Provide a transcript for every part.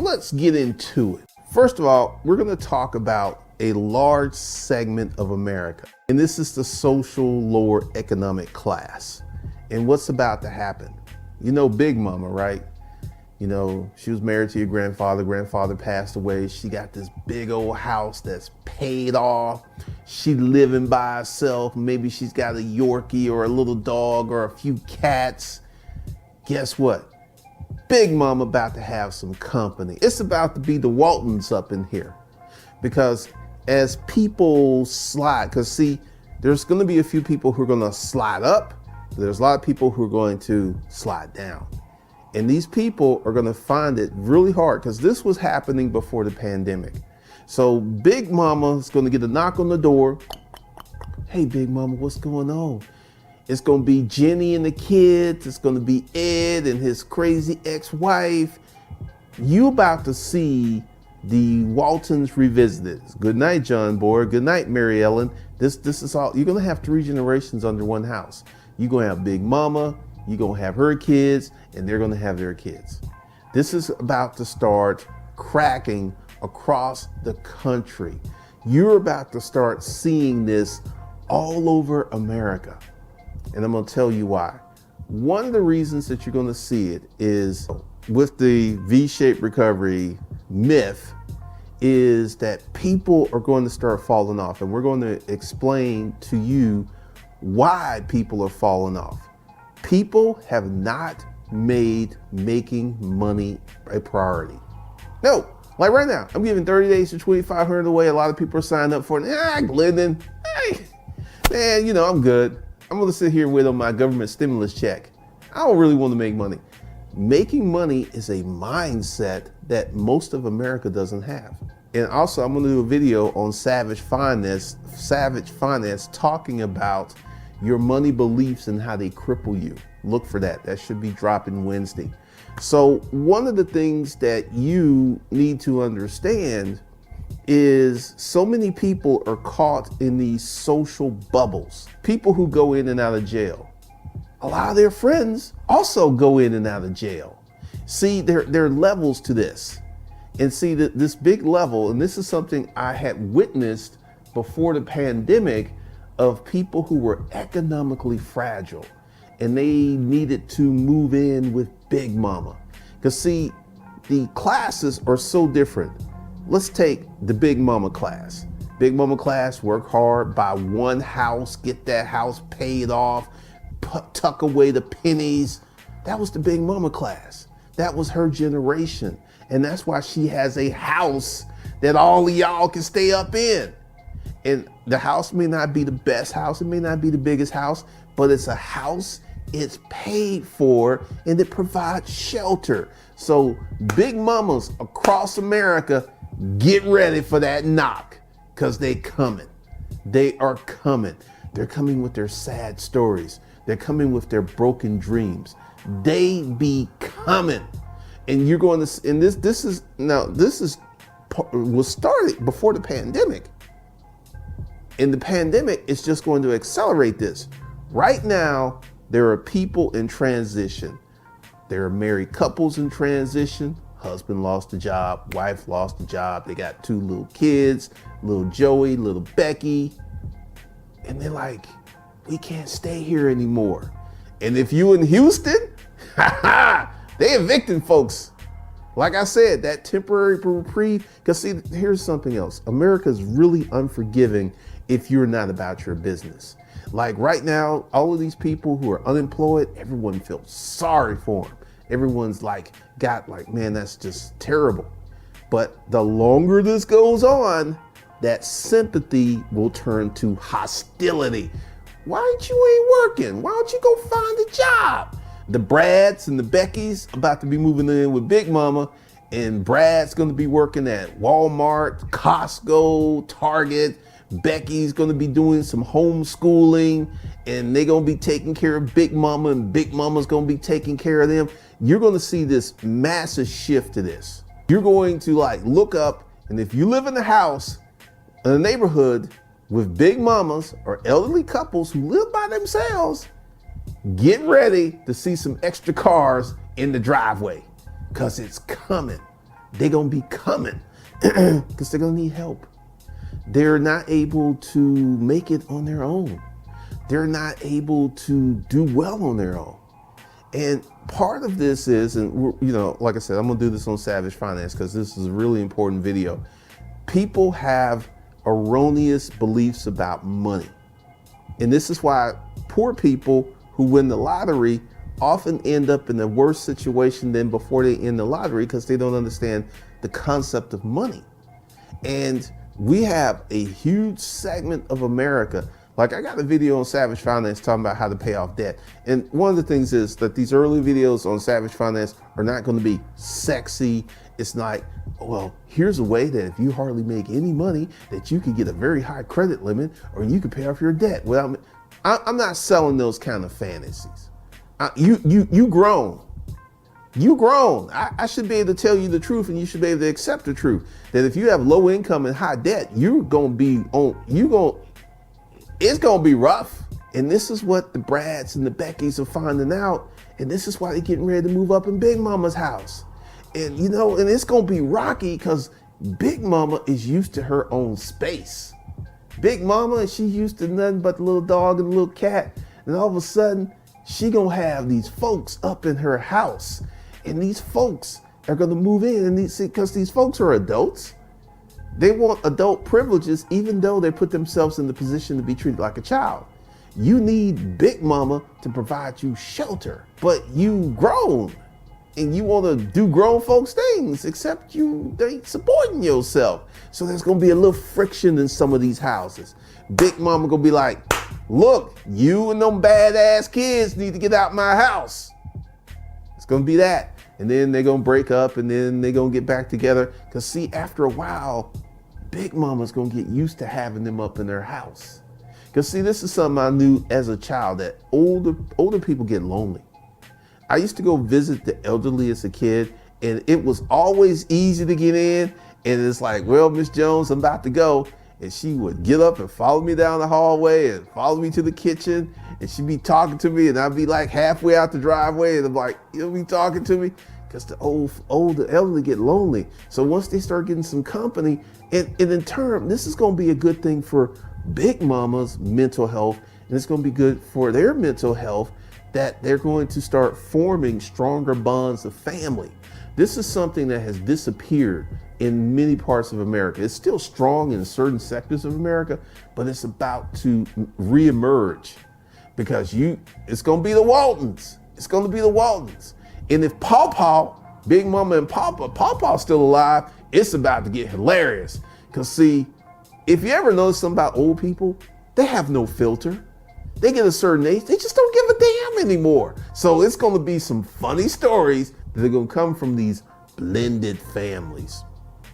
let's get into it. First of all, we're going to talk about a large segment of America, and this is the social lower economic class. And what's about to happen? You know Big Mama, right? You know, she was married to your grandfather passed away. She got this big old house that's paid off. She living by herself. Maybe she's got a Yorkie or a little dog or a few cats. Guess what? Big Mama about to have some company. It's about to be the Waltons up in here. Because as people slide, because see, there's going to be a few people who are going to slide up. There's a lot of people who are going to slide down. And these people are going to find it really hard because this was happening before the pandemic. So Big Mama is going to get a knock on the door. Hey, Big Mama, what's going on? It's going to be Jenny and the kids. It's going to be Ed and his crazy ex-wife. You about to see the Waltons revisited. Good night, John Boy. Good night, Mary Ellen. This is all. You're going to have 3 generations under one house. You're going to have Big Mama. You're going to have her kids, and they're going to have their kids. This is about to start cracking across the country. You're about to start seeing this all over America. And I'm going to tell you why. One of the reasons that you're going to see it is with the V-shaped recovery myth is that people are going to start falling off. And we're going to explain to you why people are falling off. People have not made making money a priority. No, like right now, I'm giving 30 days to $2,500 away. A lot of people are signed up for it. Glendon, hey, man, you know, I'm good. I'm gonna sit here with on my government stimulus check. I don't really want to make money. Making money is a mindset that most of America doesn't have. And also, I'm gonna do a video on savage finance talking about your money beliefs and how they cripple you. Look for that. That should be dropping Wednesday. So one of the things that you need to understand is so many people are caught in these social bubbles. People who go in and out of jail. A lot of their friends also go in and out of jail. See, there are levels to this. And see, this big level, and this is something I had witnessed before the pandemic, of people who were economically fragile and they needed to move in with Big Mama. Because see, the classes are so different. Let's take the Big Mama class. Big Mama class, work hard, buy one house, get that house paid off, tuck away the pennies. That was the Big Mama class. That was her generation. And that's why she has a house that all of y'all can stay up in. And the house may not be the best house, it may not be the biggest house, but it's a house, it's paid for, and it provides shelter. So Big Mamas across America, get ready for that knock, because they coming. They are coming. They're coming with their sad stories. They're coming with their broken dreams. They be coming. And you're going to, and this was started before the pandemic. And the pandemic is just going to accelerate this. Right now, there are people in transition. There are married couples in transition. Husband lost a job, wife lost a job. They got 2 little kids, little Joey, little Becky. And they're like, we can't stay here anymore. And if you in Houston, they evicting folks. Like I said, that temporary reprieve, because see, here's something else. America's really unforgiving if you're not about your business. Like right now, all of these people who are unemployed, everyone feels sorry for them. Everyone's like, man, that's just terrible. But the longer this goes on, that sympathy will turn to hostility. Why ain't you working? Why don't you go find a job? The Brads and the Beckys about to be moving in with Big Mama, and Brad's going to be working at Walmart, Costco, Target. Becky's going to be doing some homeschooling, and they're going to be taking care of Big Mama, and Big Mama's going to be taking care of them. You're going to see this massive shift to this. You're going to like look up, and if you live in a house in a neighborhood with Big Mamas or elderly couples who live by themselves, get ready to see some extra cars in the driveway, because it's coming. they're gonna be coming because they're gonna need help. They're not able to make it on their own. They're not able to do well on their own. And part of this is, and like I said, I'm gonna do this on Savage Finance because this is a really important video. People have erroneous beliefs about money. And this is why poor people who win the lottery often end up in a worse situation than before they end the lottery because they don't understand the concept of money. And we have a huge segment of America. Like, I got a video on Savage Finance talking about how to pay off debt. And one of the things is that these early videos on Savage Finance are not going to be sexy. It's like, well, here's a way that if you hardly make any money, that you could get a very high credit limit or you could pay off your debt. Well, I'm not selling those kind of fantasies. You grown. You grown. I should be able to tell you the truth, and you should be able to accept the truth. That if you have low income and high debt, it's gonna be rough. And this is what the Brads and the Beckys are finding out. And this is why they're getting ready to move up in Big Mama's house. And and it's gonna be rocky because Big Mama is used to her own space. Big Mama, she's used to nothing but the little dog and the little cat. And all of a sudden, she gonna have these folks up in her house. And these folks are gonna move in, and because these folks are adults. They want adult privileges, even though they put themselves in the position to be treated like a child. You need Big Mama to provide you shelter, but you grown and you want to do grown folks things, except you ain't supporting yourself. So there's going to be a little friction in some of these houses. Big Mama going to be like, look, you and them badass kids need to get out my house. It's going to be that. And then they're going to break up, and then they're going to get back together. Because see, after a while, Big Mama's going to get used to having them up in their house. Because see, this is something I knew as a child, that older people get lonely. I used to go visit the elderly as a kid, and it was always easy to get in. And it's like, well, Miss Jones, I'm about to go. And she would get up and follow me down the hallway and follow me to the kitchen. And she'd be talking to me, and I'd be like halfway out the driveway, and I'm like, you'll be talking to me? Because the older elderly get lonely. So once they start getting some company, and in turn, this is going to be a good thing for Big Mama's mental health, and it's going to be good for their mental health, that they're going to start forming stronger bonds of family. This is something that has disappeared in many parts of America. It's still strong in certain sectors of America, but it's about to reemerge because it's going to be the Waltons. It's going to be the Waltons. And if Pawpaw, Big Mama and Pawpaw's still alive, it's about to get hilarious. Because see, if you ever notice something about old people, they have no filter. They get a certain age, they just don't give a damn anymore. So it's going to be some funny stories that are going to come from these blended families.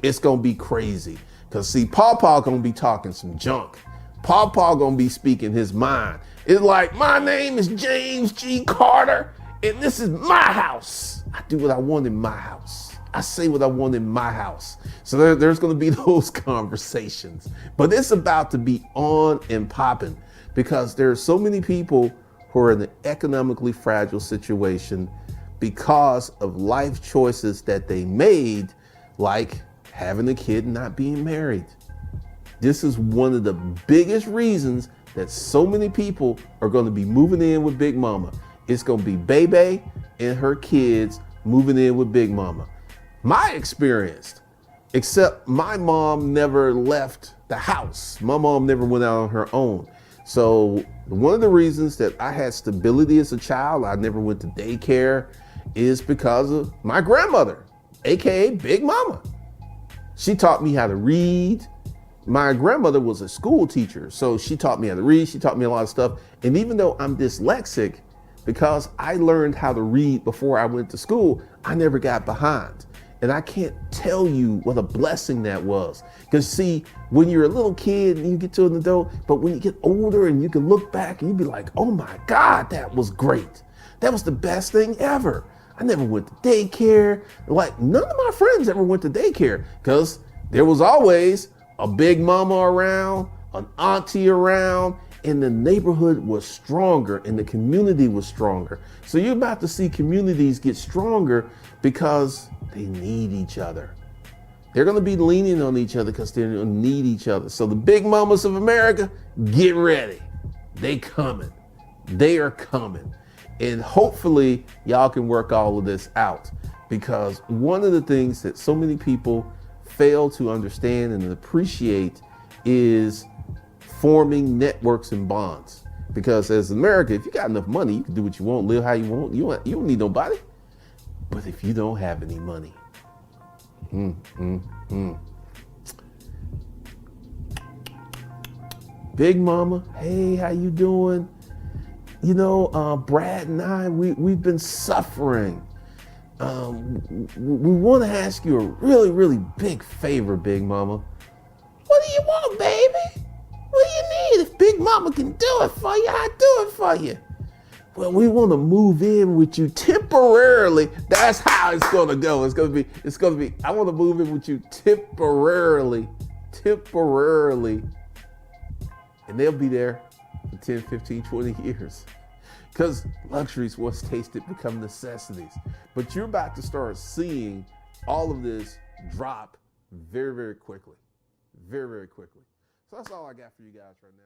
It's going to be crazy. Because see, Pawpaw going to be talking some junk. Pawpaw going to be speaking his mind. It's like, my name is James G. Carter, and this is my house. I do what I want in my house. I say what I want in my house. So there's going to be those conversations. But it's about to be on and popping because there are so many people who are in an economically fragile situation because of life choices that they made, like having a kid and not being married. This is one of the biggest reasons that so many people are going to be moving in with Big Mama. It's going to be Bebe and her kids moving in with Big Mama. My experience, except my mom never left the house. My mom never went out on her own. So one of the reasons that I had stability as a child, I never went to daycare, is because of my grandmother, AKA Big Mama. She taught me how to read. My grandmother was a school teacher, so she taught me how to read. She taught me a lot of stuff. And even though I'm dyslexic, because I learned how to read before I went to school, I never got behind. And I can't tell you what a blessing that was. Because see, when you're a little kid and you get to an adult, but when you get older and you can look back and you be like, oh my God, that was great. That was the best thing ever. I never went to daycare. Like none of my friends ever went to daycare because there was always a Big Mama around, an auntie around, and the neighborhood was stronger and the community was stronger. So you're about to see communities get stronger because they need each other. They're going to be leaning on each other because they're going to need each other. So the big mamas of America, get ready. They coming. They are coming. And hopefully y'all can work all of this out, because one of the things that so many people fail to understand and appreciate is forming networks and bonds. Because as America, if you got enough money, you can do what you want, live how you want. You don't need nobody. But if you don't have any money, Big Mama, hey, how you doing? You know, Brad and I, we've been suffering. We want to ask you a really, really big favor, Big Mama. What do you want, baby? What do you need? If Big Mama can do it for you, I'll do it for you. Well, we want to move in with you temporarily. That's how it's going to go. It's going to be, I want to move in with you temporarily. And they'll be there for 10, 15, 20 years. Because luxuries, once tasted, become necessities. But you're about to start seeing all of this drop very, very quickly. Very, very quickly. So that's all I got for you guys right now.